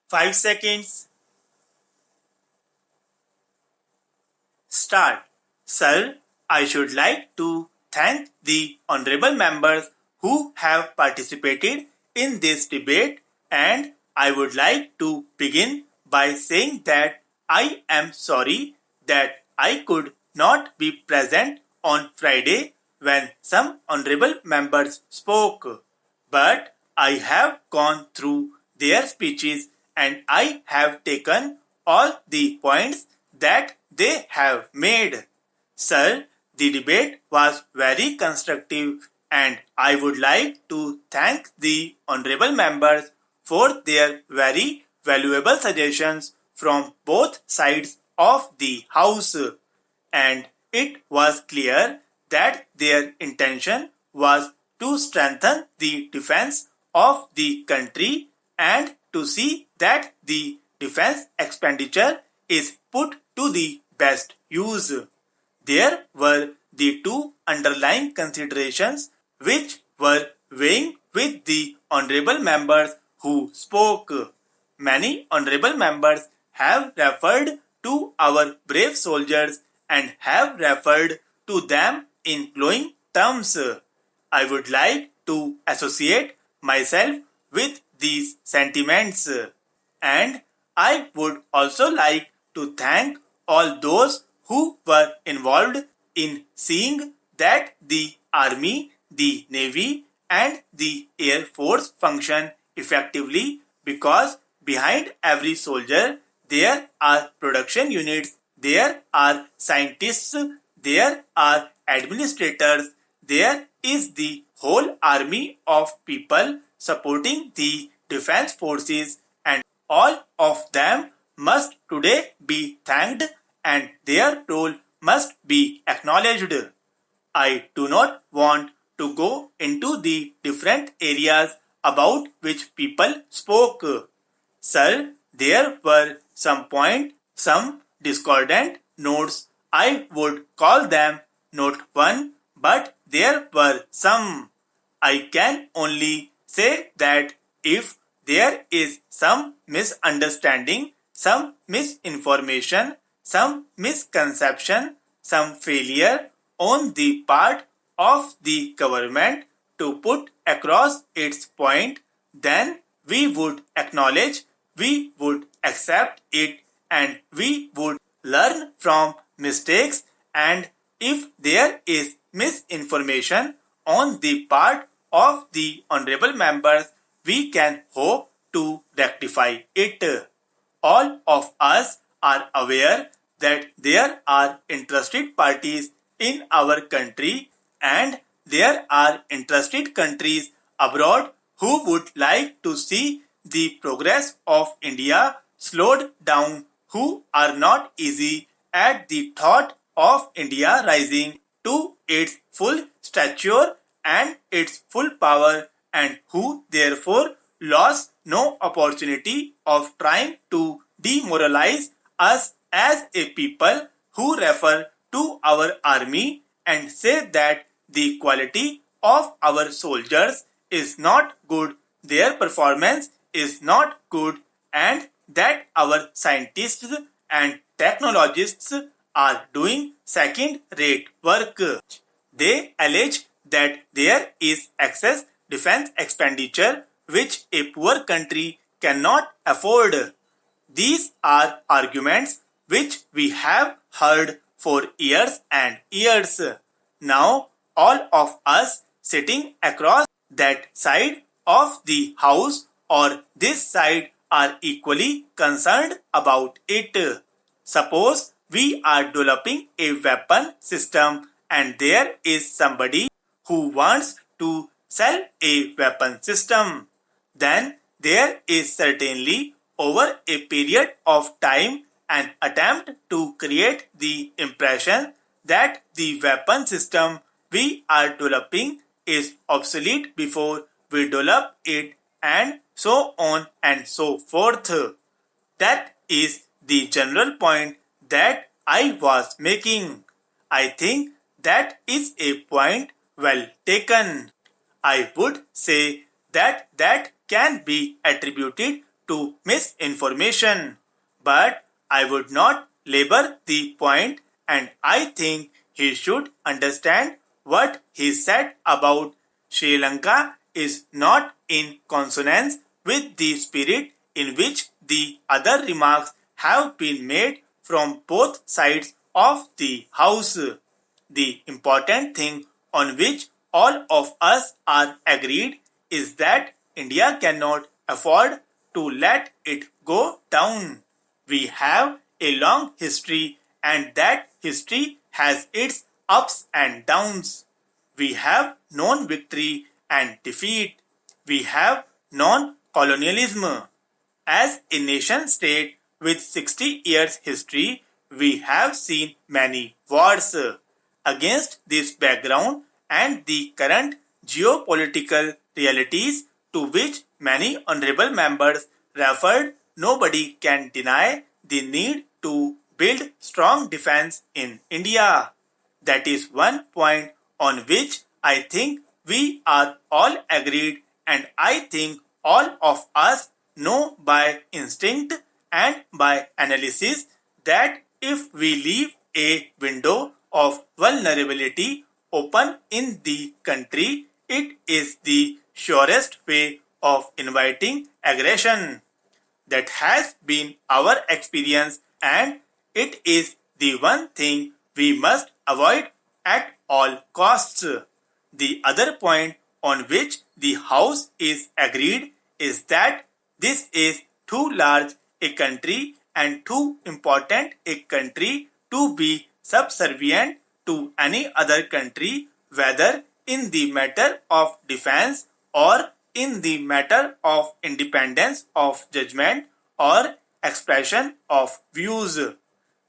5 seconds. Start. Sir, I should like to thank the honorable members who have participated in this debate, and I would like to begin by saying that I am sorry that I could not be present on Friday when some honorable members spoke. But I have gone through their speeches and I have taken all the points that they have made. Sir, the debate was very constructive and I would like to thank the honorable members for their very valuable suggestions from both sides of the house. And it was clear that their intention was to strengthen the defense of the country and to see that the defense expenditure is put to the best use. There were the two underlying considerations which were weighing with the honorable members who spoke. Many honorable members have referred to our brave soldiers and have referred to them in glowing terms. I would like to associate myself with these sentiments, and I would also like to thank all those who were involved in seeing that the Army, the Navy and the Air Force function effectively, because behind every soldier there are production units, there are scientists, there are administrators, there is the whole army of people supporting the defense forces, and all of them must today be thanked and their role must be acknowledged. I do not want to go into the different areas about which people spoke. Sir, there were some points, some discordant notes. I would call them note 1, but there were some. I can only say that if there is some misunderstanding, some misinformation, some misconception, some failure on the part of the government to put across its point, then we would acknowledge, we would accept it, and we would learn from mistakes. And if there is misinformation on the part of the honorable members, we can hope to rectify it. All of us are aware that there are interested parties in our country and there are interested countries abroad who would like to see the progress of India slowed down, who are not easy at the thought of India rising to its full stature and its full power, and who therefore lost no opportunity of trying to demoralize us as a people, who refer to our army and say that the quality of our soldiers is not good, their performance is not good, and that our scientists and technologists are doing second-rate work. They allege that there is excess defense expenditure which a poor country cannot afford. These are arguments which we have heard for years and years. Now, all of us sitting across that side of the house or this side are equally concerned about it. Suppose we are developing a weapon system and there is somebody who wants to sell a weapon system. Then there is certainly over a period of time an attempt to create the impression that the weapon system we are developing is obsolete before we develop it, and so on and so forth. That is the general point that I was making. I think that is a point well taken. I would say that can be attributed to misinformation. But I would not labor the point, and I think he should understand what he said about Sri Lanka is not in consonance with the spirit in which the other remarks have been made from both sides of the house. The important thing on which all of us are agreed is that India cannot afford to let it go down. We have a long history, and that history has its ups and downs. We have known victory and defeat. We have known colonialism. As a nation state with 60 years history, we have seen many wars. Against this background and the current geopolitical realities to which many honorable members referred, nobody can deny the need to build strong defense in India. That is one point on which I think we are all agreed, and I think all of us know by instinct and by analysis that if we leave a window of vulnerability open in the country, it is the surest way of inviting aggression. That has been our experience, and it is the one thing we must avoid at all costs. The other point on which the House is agreed is that this is too large a country and too important a country to be subservient to any other country, whether in the matter of defense or in the matter of independence of judgment or expression of views.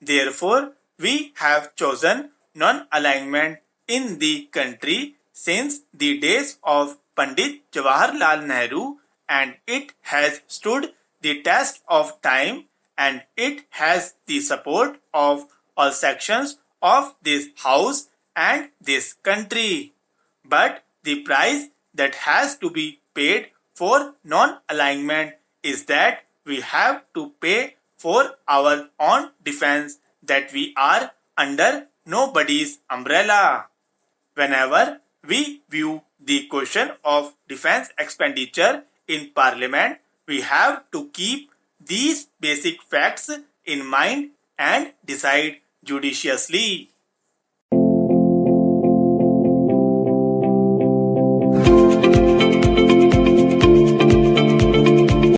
Therefore, we have chosen non-alignment in the country since the days of Pandit Jawaharlal Nehru, and it has stood the test of time, and it has the support of all sections of this house and this country. But the price that has to be paid for non-alignment is that we have to pay for our own defense, that we are under nobody's umbrella. Whenever we view the question of defense expenditure in Parliament, we have to keep these basic facts in mind and decide judiciously.